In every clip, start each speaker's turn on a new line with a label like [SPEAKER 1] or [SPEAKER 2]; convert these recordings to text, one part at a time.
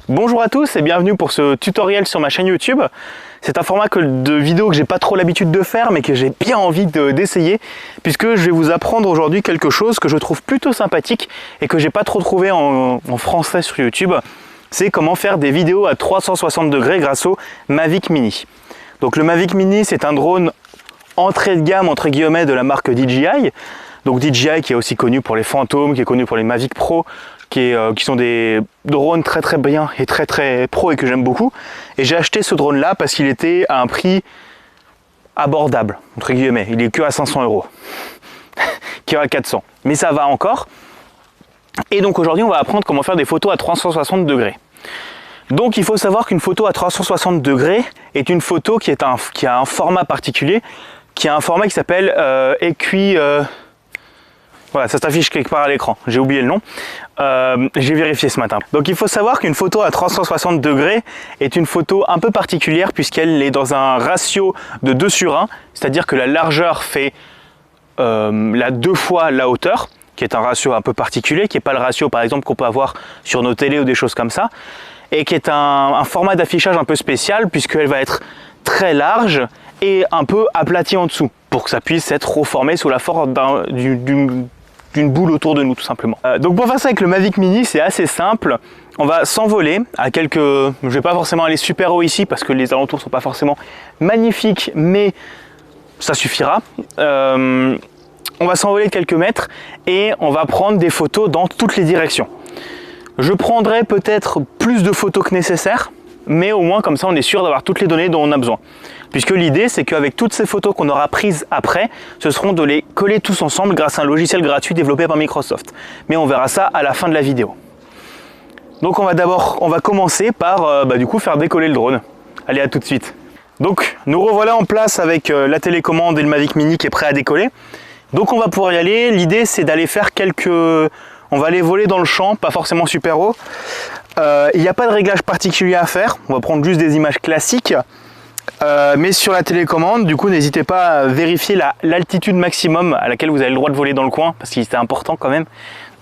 [SPEAKER 1] Bonjour à tous et bienvenue pour ce tutoriel sur ma chaîne YouTube. C'est un format de vidéo que j'ai pas trop l'habitude de faire mais que j'ai bien envie d'essayer puisque je vais vous apprendre aujourd'hui quelque chose que je trouve plutôt sympathique et que j'ai pas trop trouvé en français sur YouTube. C'est comment faire des vidéos à 360 degrés grâce au Mavic Mini. Donc le Mavic Mini, c'est un drone entrée de gamme entre guillemets de la marque DJI. Donc DJI qui est aussi connu pour les Phantom, qui est connu pour les Mavic Pro, qui sont des drones très bien et très pro et que j'aime beaucoup. Et j'ai acheté ce drone là parce qu'il était à un prix abordable, entre guillemets. Il est que à 500 €, qui est à 400. Mais ça va encore. Et donc aujourd'hui on va apprendre comment faire des photos à 360 degrés. Donc il faut savoir qu'une photo à 360 degrés est une photo qui a un format particulier, qui a un format qui s'appelle voilà, ça s'affiche quelque part à l'écran, j'ai oublié le nom, j'ai vérifié ce matin. Donc il faut savoir qu'une photo à 360 degrés est une photo un peu particulière puisqu'elle est dans un ratio de 2:1, c'est-à-dire que la largeur fait la 2 fois la hauteur, qui est un ratio un peu particulier, qui n'est pas le ratio par exemple qu'on peut avoir sur nos télés ou des choses comme ça, et qui est un format d'affichage un peu spécial puisqu'elle va être très large et un peu aplatie en dessous pour que ça puisse être reformé sous la forme d'une boule autour de nous tout simplement. Donc pour faire ça avec le Mavic Mini, c'est assez simple. On va s'envoler à quelques... Je vais pas forcément aller super haut ici parce que les alentours sont pas forcément magnifiques, mais ça suffira. On va s'envoler quelques mètres et on va prendre des photos dans toutes les directions. Je prendrai peut-être plus de photos que nécessaire, mais au moins comme ça on est sûr d'avoir toutes les données dont on a besoin. Puisque l'idée c'est qu'avec toutes ces photos qu'on aura prises après, ce seront de les coller tous ensemble grâce à un logiciel gratuit développé par Microsoft. Mais on verra ça à la fin de la vidéo. Donc on va commencer par du coup faire décoller le drone. Allez, à tout de suite. Donc nous revoilà en place avec la télécommande et le Mavic Mini qui est prêt à décoller. Donc on va pouvoir y aller. L'idée c'est d'aller faire on va aller voler dans le champ, pas forcément super haut. Il n'y a pas de réglage particulier à faire, on va prendre juste des images classiques. Mais sur la télécommande, du coup, n'hésitez pas à vérifier l'altitude maximum à laquelle vous avez le droit de voler dans le coin, parce que c'est important quand même.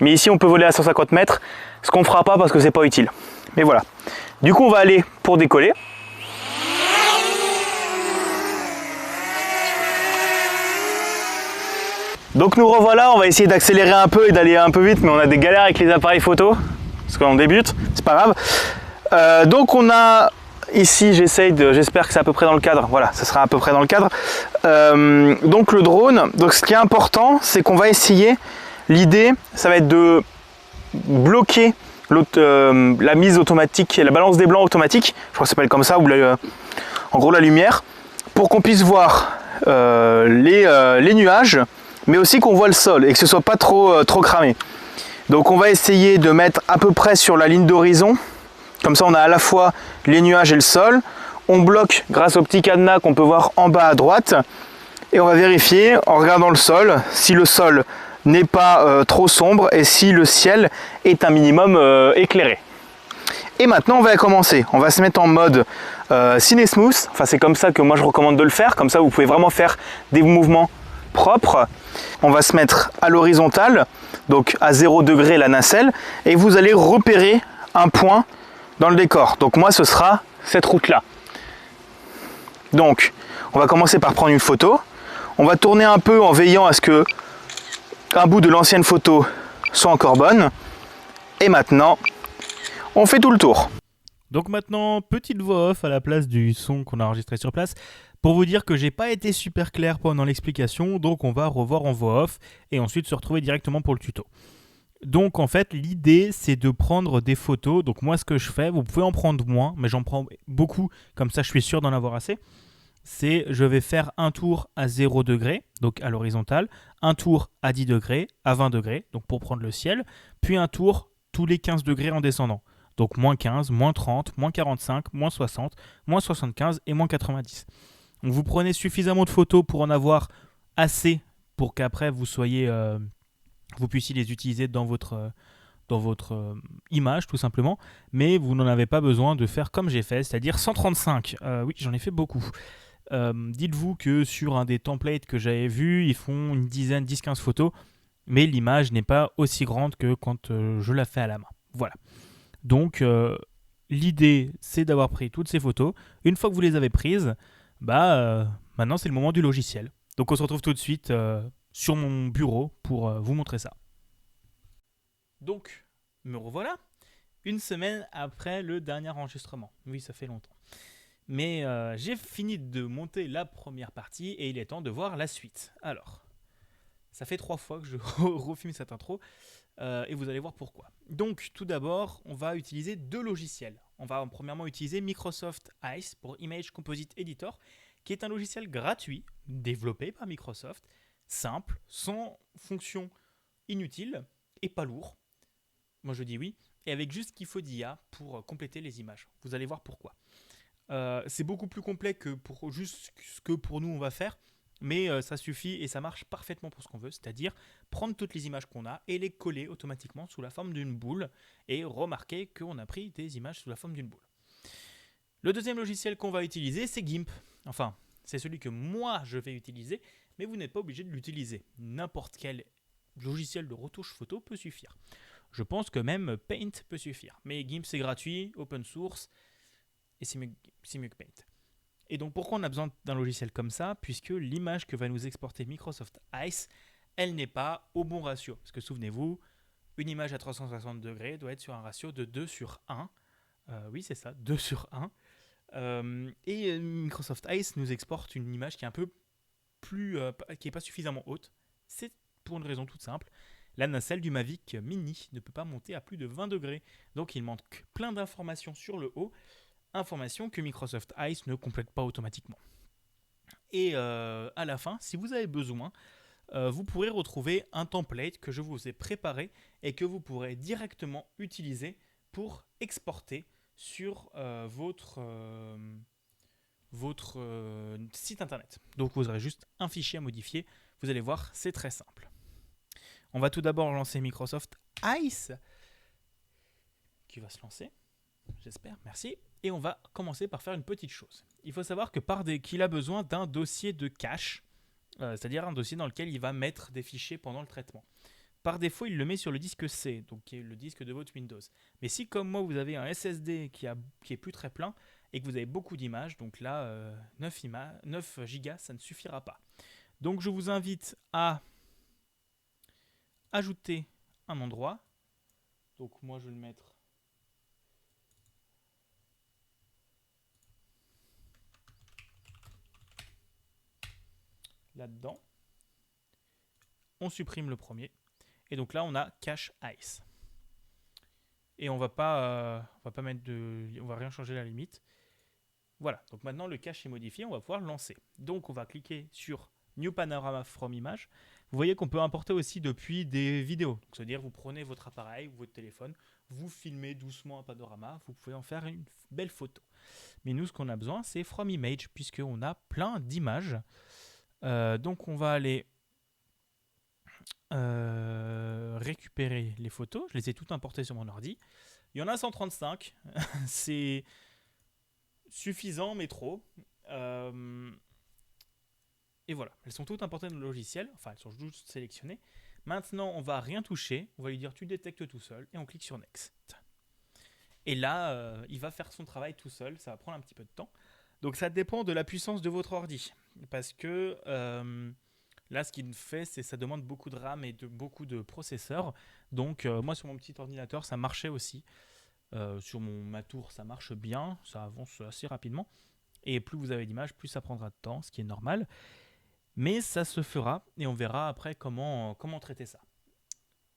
[SPEAKER 1] Mais ici, on peut voler à 150 mètres, ce qu'on ne fera pas parce que c'est pas utile. Mais voilà. Du coup, on va aller pour décoller. Donc nous revoilà, on va essayer d'accélérer un peu et d'aller un peu vite, mais on a des galères avec les appareils photo, parce qu'on débute, c'est pas grave. Donc on a ici, j'espère que c'est à peu près dans le cadre, voilà, ça sera à peu près dans le cadre. Donc le drone, donc ce qui est important, c'est qu'on va essayer, l'idée, ça va être de bloquer la mise automatique, la balance des blancs automatique, je crois que ça s'appelle comme ça, ou en gros la lumière, pour qu'on puisse voir les nuages, mais aussi qu'on voit le sol et que ce soit pas trop cramé. Donc on va essayer de mettre à peu près sur la ligne d'horizon, comme ça on a à la fois les nuages et le sol. On bloque grâce au petit cadenas qu'on peut voir en bas à droite et on va vérifier en regardant le sol si le sol n'est pas trop sombre et si le ciel est un minimum éclairé. Et maintenant on va commencer, on va se mettre en mode Cine Smooth, enfin c'est comme ça que moi je recommande de le faire, comme ça vous pouvez vraiment faire des mouvements propres. On va se mettre à l'horizontale, donc à 0 degré la nacelle, et vous allez repérer un point dans le décor. Donc moi ce sera cette route là. Donc on va commencer par prendre une photo, on va tourner un peu en veillant à ce que un bout de l'ancienne photo soit encore bonne, et maintenant on fait tout le tour.
[SPEAKER 2] Donc maintenant, petite voix off à la place du son qu'on a enregistré sur place pour vous dire que j'ai pas été super clair pendant l'explication, donc on va revoir en voix off et ensuite se retrouver directement pour le tuto. Donc en fait, l'idée c'est de prendre des photos. Donc moi ce que je fais, vous pouvez en prendre moins, mais j'en prends beaucoup, comme ça je suis sûr d'en avoir assez. C'est je vais faire un tour à 0 degré, donc à l'horizontale, un tour à 10 degrés, à 20 degrés, donc pour prendre le ciel, puis un tour tous les 15 degrés en descendant. Donc moins 15, moins 30, moins 45, moins 60, moins 75 et moins 90. Donc vous prenez suffisamment de photos pour en avoir assez pour qu'après vous puissiez les utiliser dans votre image tout simplement, mais vous n'en avez pas besoin de faire comme j'ai fait, c'est-à-dire 135. Oui, j'en ai fait beaucoup. Dites-vous que sur un des templates que j'avais vu, ils font une dizaine, 10-15 photos, mais l'image n'est pas aussi grande que quand je la fais à la main. Voilà. Donc l'idée, c'est d'avoir pris toutes ces photos. Une fois que vous les avez prises, maintenant c'est le moment du logiciel. Donc on se retrouve tout de suite sur mon bureau pour vous montrer ça. Donc, me revoilà, une semaine après le dernier enregistrement. Oui, ça fait longtemps. Mais j'ai fini de monter la première partie et il est temps de voir la suite. Alors, ça fait 3 fois que je refilme cette intro et vous allez voir pourquoi. Donc, tout d'abord, on va utiliser 2 logiciels. On va premièrement utiliser Microsoft Ice pour Image Composite Editor, qui est un logiciel gratuit développé par Microsoft, simple, sans fonction inutile et pas lourd. Moi je dis oui, et avec juste ce qu'il faut d'IA pour compléter les images. Vous allez voir pourquoi. C'est beaucoup plus complet que pour juste ce que pour nous on va faire, mais ça suffit et ça marche parfaitement pour ce qu'on veut, c'est-à-dire prendre toutes les images qu'on a et les coller automatiquement sous la forme d'une boule et remarquer qu'on a pris des images sous la forme d'une boule. Le deuxième logiciel qu'on va utiliser, c'est GIMP. Enfin, c'est celui que moi je vais utiliser, mais vous n'êtes pas obligé de l'utiliser. N'importe quel logiciel de retouche photo peut suffire. Je pense que même Paint peut suffire. Mais GIMP c'est gratuit, open source, et c'est mieux que Paint. Et donc pourquoi on a besoin d'un logiciel comme ça? Puisque l'image que va nous exporter Microsoft Ice, elle n'est pas au bon ratio. Parce que souvenez-vous, une image à 360 degrés doit être sur un ratio de 2:1. Oui, c'est ça, 2:1. Et Microsoft Ice nous exporte une image qui est un peu plus, qui n'est pas suffisamment haute. C'est pour une raison toute simple. La nacelle du Mavic Mini ne peut pas monter à plus de 20 degrés. Donc il manque plein d'informations sur le haut, informations que Microsoft Ice ne complète pas automatiquement. Et à la fin, si vous avez besoin, vous pourrez retrouver un template que je vous ai préparé et que vous pourrez directement utiliser pour exporter sur votre site internet. Donc vous aurez juste un fichier à modifier. Vous allez voir, c'est très simple. On va tout d'abord lancer Microsoft Ice, qui va se lancer, j'espère, merci. Et on va commencer par faire une petite chose. Il faut savoir que qu'il a besoin d'un dossier de cache, c'est-à-dire un dossier dans lequel il va mettre des fichiers pendant le traitement. Par défaut, il le met sur le disque C, donc qui est le disque de votre Windows. Mais si, comme moi, vous avez un SSD qui est plus très plein et que vous avez beaucoup d'images, donc là, 9 Go, ça ne suffira pas. Donc je vous invite à ajouter un endroit. Donc moi je vais le mettre là-dedans. On supprime le premier. Et donc là on a cache Ice. Et on va pas on va rien changer à la limite. Voilà, donc maintenant le cache est modifié, on va pouvoir lancer. Donc on va cliquer sur New Panorama from Image. Vous voyez qu'on peut importer aussi depuis des vidéos. C'est-à-dire vous prenez votre appareil ou votre téléphone, vous filmez doucement un panorama, vous pouvez en faire une belle photo. Mais nous, ce qu'on a besoin, c'est From Image, puisqu'on a plein d'images. Donc on va aller récupérer les photos. Je les ai toutes importées sur mon ordi. Il y en a 135. C'est suffisant, mais trop. Et voilà, elles sont toutes importées dans le logiciel, enfin elles sont juste sélectionnées. Maintenant, on va rien toucher, on va lui dire tu détectes tout seul et on clique sur Next. Et là, il va faire son travail tout seul, ça va prendre un petit peu de temps. Donc ça dépend de la puissance de votre ordi, parce que là, ce qu'il fait, c'est ça demande beaucoup de RAM et beaucoup de processeurs. Donc moi, sur mon petit ordinateur, ça marchait aussi. Sur ma tour, ça marche bien, ça avance assez rapidement. Et plus vous avez d'images, plus ça prendra de temps, ce qui est normal. Mais ça se fera et on verra après comment traiter ça.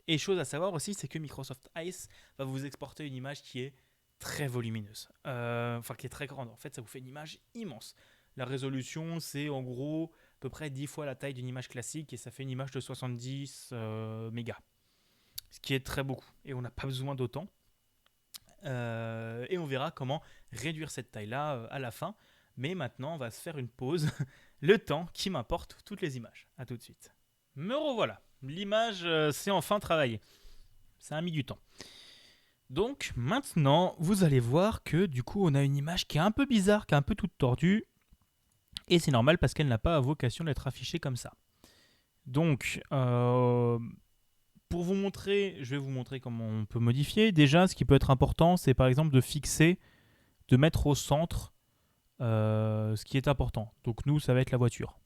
[SPEAKER 2] Et chose à savoir aussi, c'est que Microsoft Ice va vous exporter une image qui est très volumineuse, enfin qui est très grande. En fait, ça vous fait une image immense. La résolution, c'est en gros à peu près 10 fois la taille d'une image classique et ça fait une image de 70 mégas. Ce qui est très beaucoup et on n'a pas besoin d'autant. Et on verra comment réduire cette taille-là à la fin. Mais maintenant, on va se faire une pause, le temps qui m'importe toutes les images. A tout de suite. Me revoilà. L'image, c'est enfin travaillé. Ça a mis du temps. Donc maintenant, vous allez voir que du coup, on a une image qui est un peu bizarre, qui est un peu toute tordue. Et c'est normal parce qu'elle n'a pas vocation d'être affichée comme ça. Donc, Pour vous montrer, je vais vous montrer comment on peut modifier. Déjà, ce qui peut être important, c'est par exemple de fixer, de mettre au centre ce qui est important. Donc nous, ça va être la voiture.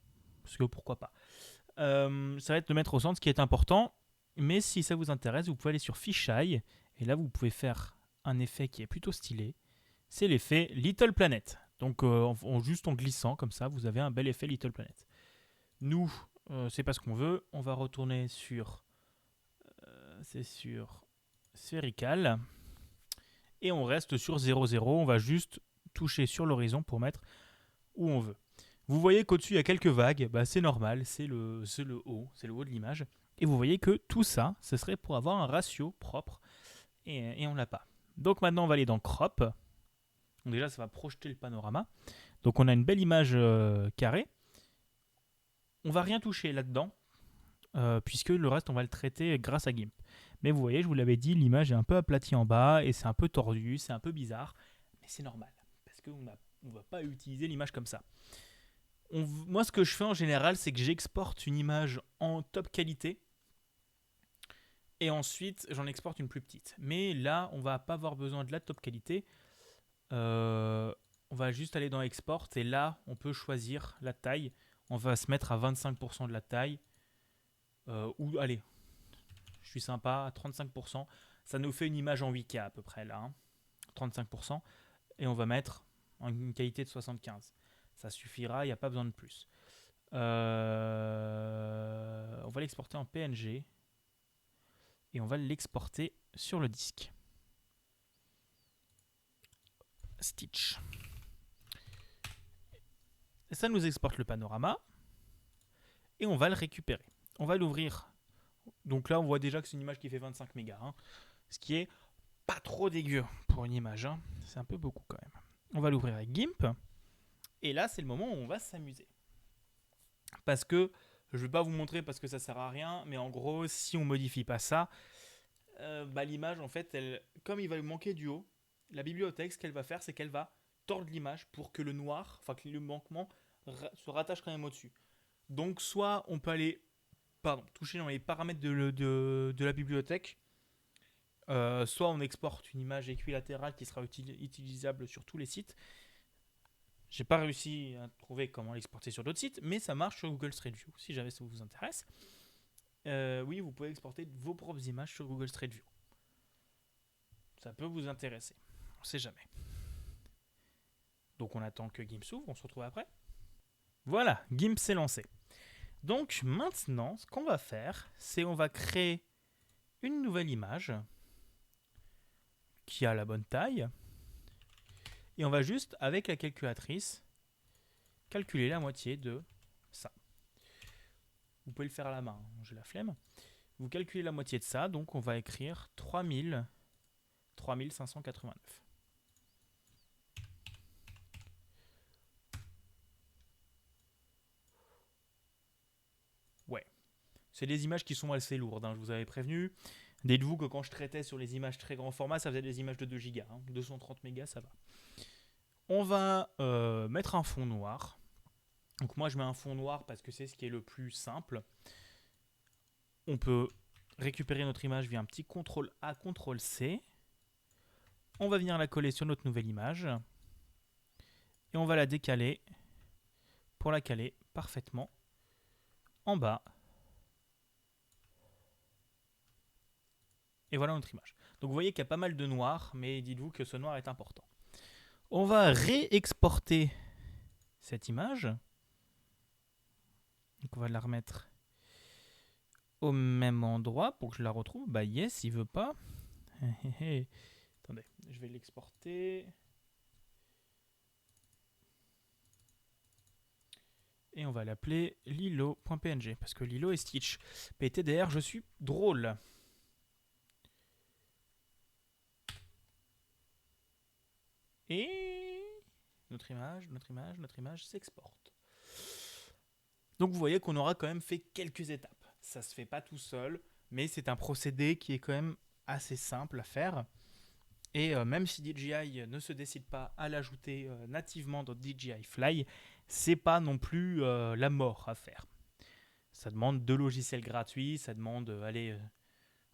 [SPEAKER 2] Parce que pourquoi pas. Ça va être de mettre au centre ce qui est important. Mais si ça vous intéresse, vous pouvez aller sur Fisheye. Et là, vous pouvez faire un effet qui est plutôt stylé. C'est l'effet Little Planet. Donc juste en glissant comme ça, vous avez un bel effet Little Planet. Nous, c'est pas ce qu'on veut. On va retourner sur... c'est sur Sphérical. Et on reste sur 0,0. On va juste toucher sur l'horizon pour mettre où on veut. Vous voyez qu'au-dessus, il y a quelques vagues. Bah, c'est normal, c'est le haut de l'image. Et vous voyez que tout ça, ce serait pour avoir un ratio propre. Et on l'a pas. Donc maintenant, on va aller dans Crop. Donc déjà, ça va projeter le panorama. Donc on a une belle image carrée. On va rien toucher là-dedans, puisque le reste, on va le traiter grâce à GIMP. Mais vous voyez, je vous l'avais dit, l'image est un peu aplatie en bas, et c'est un peu tordu, c'est un peu bizarre. Mais c'est normal, parce qu'on ne va pas utiliser l'image comme ça. Moi, ce que je fais en général, c'est que j'exporte une image en top qualité, et ensuite, j'en exporte une plus petite. Mais là, on va pas avoir besoin de la top qualité. On va juste aller dans Export, et là, on peut choisir la taille. On va se mettre à 25% de la taille. Ou, allez, je suis sympa, à 35%. Ça nous fait une image en 8K à peu près, là. Hein, 35%. Et on va mettre une qualité de 75. Ça suffira, il n'y a pas besoin de plus. On va l'exporter en PNG. Et on va l'exporter sur le disque. Stitch. Et ça nous exporte le panorama. Et on va le récupérer. On va l'ouvrir. Donc là, on voit déjà que c'est une image qui fait 25 mégas. Hein, ce qui est pas trop dégueu pour une image. Hein. C'est un peu beaucoup quand même. On va l'ouvrir avec GIMP. Et là, c'est le moment où on va s'amuser. Parce que, je ne vais pas vous montrer parce que ça ne sert à rien, mais en gros, si on ne modifie pas ça, l'image, en fait, comme il va lui manquer du haut, la bibliothèque, ce qu'elle va faire, c'est qu'elle va tordre l'image pour que le noir, enfin que le manquement se rattache quand même au-dessus. Donc, soit on peut aller toucher dans les paramètres de la bibliothèque, soit on exporte une image équilatérale qui sera utilisable sur tous les sites. J'ai pas réussi à trouver comment l'exporter sur d'autres sites, mais ça marche sur Google Street View, si jamais ça vous intéresse. Oui, vous pouvez exporter vos propres images sur Google Street View. Ça peut vous intéresser, on sait jamais. Donc on attend que GIMP s'ouvre, on se retrouve après. Voilà, GIMP s'est lancé. Donc maintenant, ce qu'on va faire, c'est on va créer une nouvelle image qui a la bonne taille. Et on va juste, avec la calculatrice, calculer la moitié de ça. Vous pouvez le faire à la main, hein, j'ai la flemme. Vous calculez la moitié de ça, donc on va écrire 3589. Ouais, c'est des images qui sont assez lourdes, hein, je vous avais prévenu. Dites-vous que quand je traitais sur les images très grand format, ça faisait des images de 2 Go. Hein. 230 mégas, ça va. On va mettre un fond noir. Donc moi, je mets un fond noir parce que c'est ce qui est le plus simple. On peut récupérer notre image via un petit CTRL-A, CTRL-C. On va venir la coller sur notre nouvelle image. Et on va la décaler pour la caler parfaitement en bas. Et voilà notre image. Donc vous voyez qu'il y a pas mal de noir, mais dites-vous que ce noir est important. On va réexporter cette image. Donc on va la remettre au même endroit pour que je la retrouve. Bah yes, il veut pas. Attendez, je vais l'exporter. Et on va l'appeler lilo.png parce que Lilo est Stitch. PTDR, je suis drôle. Et notre image s'exporte. Donc vous voyez qu'on aura quand même fait quelques étapes. Ça se fait pas tout seul, mais c'est un procédé qui est quand même assez simple à faire. Et même si DJI ne se décide pas à l'ajouter nativement dans DJI Fly, c'est pas non plus la mort à faire. Ça demande 2 logiciels gratuits, ça demande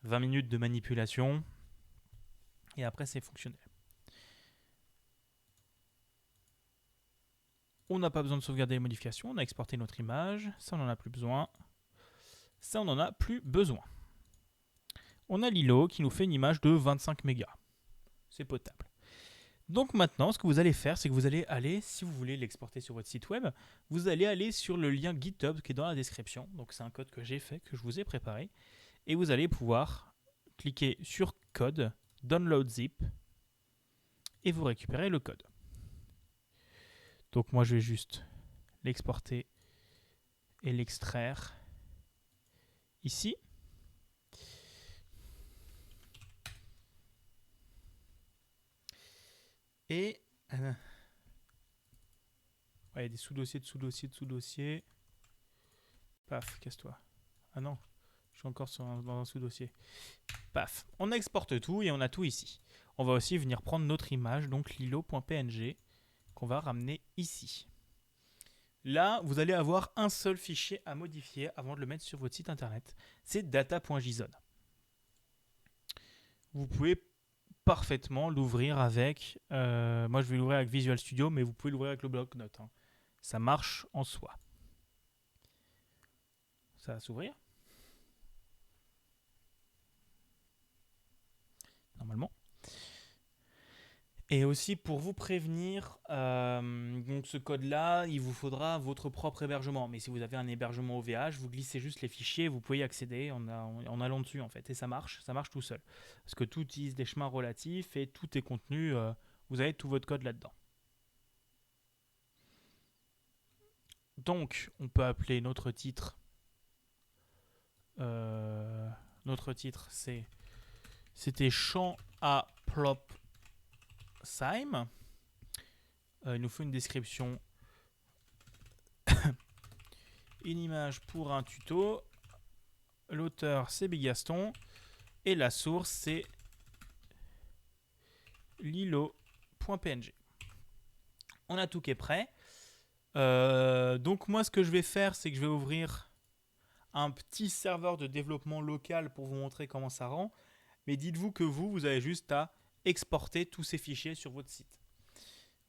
[SPEAKER 2] 20 minutes de manipulation. Et après, c'est fonctionnel. On n'a pas besoin de sauvegarder les modifications. On a exporté notre image. Ça, on n'en a plus besoin. Ça, on n'en a plus besoin. On a l'ILO qui nous fait une image de 25 mégas. C'est potable. Donc maintenant, ce que vous allez faire, c'est que vous allez aller, si vous voulez l'exporter sur votre site web, vous allez aller sur le lien GitHub qui est dans la description. Donc c'est un code que j'ai fait, que je vous ai préparé. Et vous allez pouvoir cliquer sur code, download zip, et vous récupérez le code. Donc moi, je vais juste l'exporter et l'extraire ici. Et ouais, il y a des sous-dossiers de sous-dossiers de sous-dossiers. Paf, casse-toi. Ah non, je suis encore dans un sous-dossier. Paf, on exporte tout et on a tout ici. On va aussi venir prendre notre image, donc lilo.png, qu'on va ramener ici. Là, vous allez avoir un seul fichier à modifier avant de le mettre sur votre site internet. C'est data.json. Vous pouvez parfaitement l'ouvrir avec... moi, je vais l'ouvrir avec Visual Studio, mais vous pouvez l'ouvrir avec le bloc-notes. Hein. Ça marche en soi. Ça va s'ouvrir. Normalement. Et aussi pour vous prévenir, donc ce code-là, il vous faudra votre propre hébergement. Mais si vous avez un hébergement OVH, vous glissez juste les fichiers, vous pouvez y accéder en allant dessus en fait. Et ça marche tout seul. Parce que tout utilise des chemins relatifs et tout est contenu, vous avez tout votre code là-dedans. Donc, on peut appeler notre titre. C'était champ à plop Sime. Il nous faut une description. Une image pour un tuto. L'auteur, c'est Bigaston. Et la source, c'est lilo.png. On a tout qui est prêt. Donc moi, ce que je vais faire, c'est que je vais ouvrir un petit serveur de développement local pour vous montrer comment ça rend. Mais dites-vous que vous avez juste à exporter tous ces fichiers sur votre site.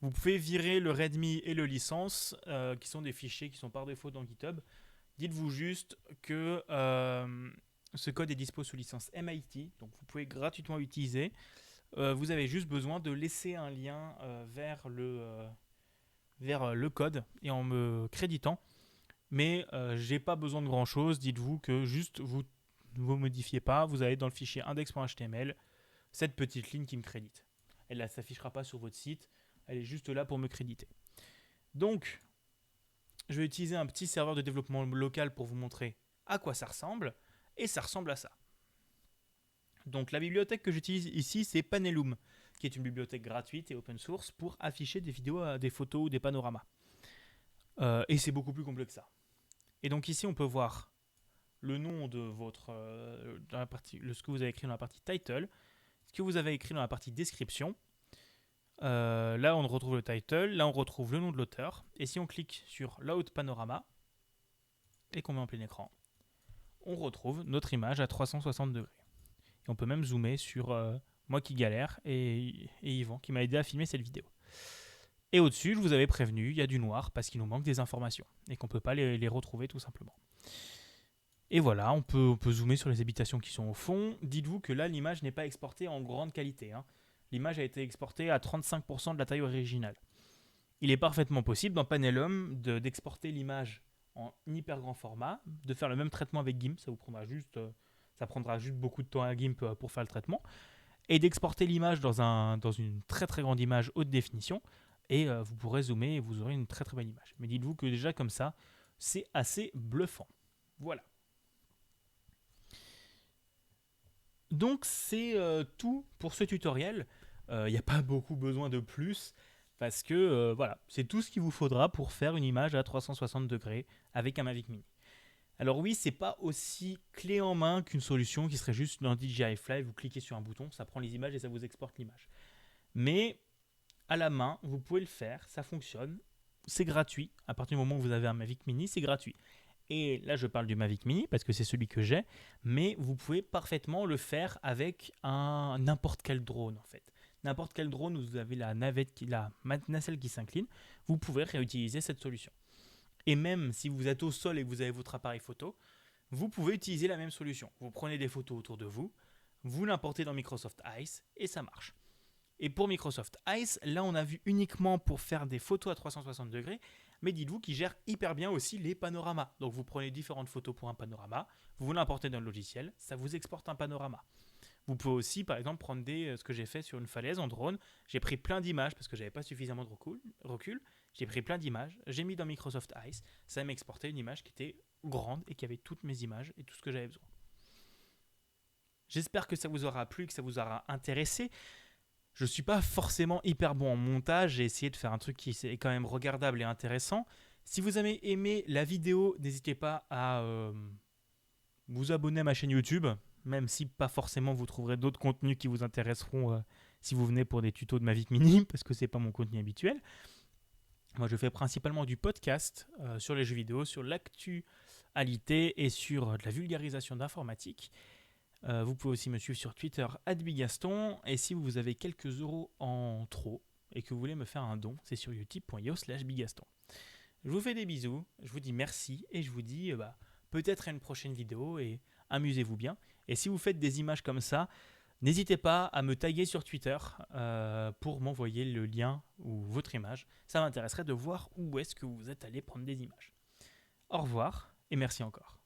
[SPEAKER 2] Vous pouvez virer le readme et le licence, qui sont des fichiers qui sont par défaut dans GitHub. Dites-vous juste que ce code est dispo sous licence MIT, donc vous pouvez gratuitement l'utiliser. Vous avez juste besoin de laisser un lien vers le code et en me créditant. Mais j'ai pas besoin de grand chose. Dites-vous que juste vous ne vous modifiez pas. Vous allez dans le fichier index.html, cette petite ligne qui me crédite. Elle ne s'affichera pas sur votre site. Elle est juste là pour me créditer. Donc, je vais utiliser un petit serveur de développement local pour vous montrer à quoi ça ressemble. Et ça ressemble à ça. Donc, la bibliothèque que j'utilise ici, c'est Panelum, qui est une bibliothèque gratuite et open source pour afficher des vidéos, des photos ou des panoramas. Et c'est beaucoup plus complexe que ça. Et donc ici, on peut voir le nom de votre, dans la partie, ce que vous avez écrit dans la partie title, ce que vous avez écrit dans la partie description. Là, on retrouve le title, là, on retrouve le nom de l'auteur. Et si on clique sur Load Panorama et qu'on met en plein écran, on retrouve notre image à 360 degrés. Et on peut même zoomer sur moi qui galère et Yvan qui m'a aidé à filmer cette vidéo. Et au-dessus, je vous avais prévenu, il y a du noir parce qu'il nous manque des informations et qu'on ne peut pas les retrouver tout simplement. Et voilà, on peut zoomer sur les habitations qui sont au fond. Dites-vous que là, l'image n'est pas exportée en grande qualité. Hein. L'image a été exportée à 35% de la taille originale. Il est parfaitement possible dans Panelum d'exporter l'image en hyper grand format, de faire le même traitement avec GIMP, ça prendra juste beaucoup de temps à GIMP pour faire le traitement, et d'exporter l'image dans une très très grande image haute définition. Et vous pourrez zoomer et vous aurez une très très belle image. Mais dites-vous que déjà comme ça, c'est assez bluffant. Voilà. Donc c'est tout pour ce tutoriel. Il n'y a pas beaucoup besoin de plus parce que voilà, c'est tout ce qu'il vous faudra pour faire une image à 360 degrés avec un Mavic Mini. Alors oui, c'est pas aussi clé en main qu'une solution qui serait juste dans DJI Fly, vous cliquez sur un bouton, ça prend les images et ça vous exporte l'image. Mais à la main, vous pouvez le faire, ça fonctionne, c'est gratuit. À partir du moment où vous avez un Mavic Mini, c'est gratuit. Et là, je parle du Mavic Mini parce que c'est celui que j'ai, mais vous pouvez parfaitement le faire avec n'importe quel drone en fait. N'importe quel drone où vous avez la nacelle qui s'incline, vous pouvez réutiliser cette solution. Et même si vous êtes au sol et que vous avez votre appareil photo, vous pouvez utiliser la même solution. Vous prenez des photos autour de vous, vous l'importez dans Microsoft Ice et ça marche. Et pour Microsoft Ice, là on a vu uniquement pour faire des photos à 360 degrés, mais dites-vous qu'il gère hyper bien aussi les panoramas. Donc vous prenez différentes photos pour un panorama, vous l'importez dans le logiciel, ça vous exporte un panorama. Vous pouvez aussi par exemple prendre ce que j'ai fait sur une falaise en drone, j'ai pris plein d'images parce que j'avais pas suffisamment de recul, j'ai pris plein d'images, j'ai mis dans Microsoft Ice, ça m'a exporté une image qui était grande et qui avait toutes mes images et tout ce que j'avais besoin. J'espère que ça vous aura plu, que ça vous aura intéressé. Je ne suis pas forcément hyper bon en montage, j'ai essayé de faire un truc qui est quand même regardable et intéressant. Si vous avez aimé la vidéo, n'hésitez pas à vous abonner à ma chaîne YouTube, même si pas forcément vous trouverez d'autres contenus qui vous intéresseront si vous venez pour des tutos de Mavic Mini, parce que ce n'est pas mon contenu habituel. Moi, je fais principalement du podcast sur les jeux vidéo, sur l'actualité et sur de la vulgarisation d'informatique. Vous pouvez aussi me suivre sur Twitter @bigaston et si vous avez quelques euros en trop et que vous voulez me faire un don, c'est sur utip.io/bigaston. Je vous fais des bisous, je vous dis merci et je vous dis peut-être à une prochaine vidéo et amusez-vous bien. Et si vous faites des images comme ça, n'hésitez pas à me taguer sur Twitter pour m'envoyer le lien ou votre image. Ça m'intéresserait de voir où est-ce que vous êtes allé prendre des images. Au revoir et merci encore.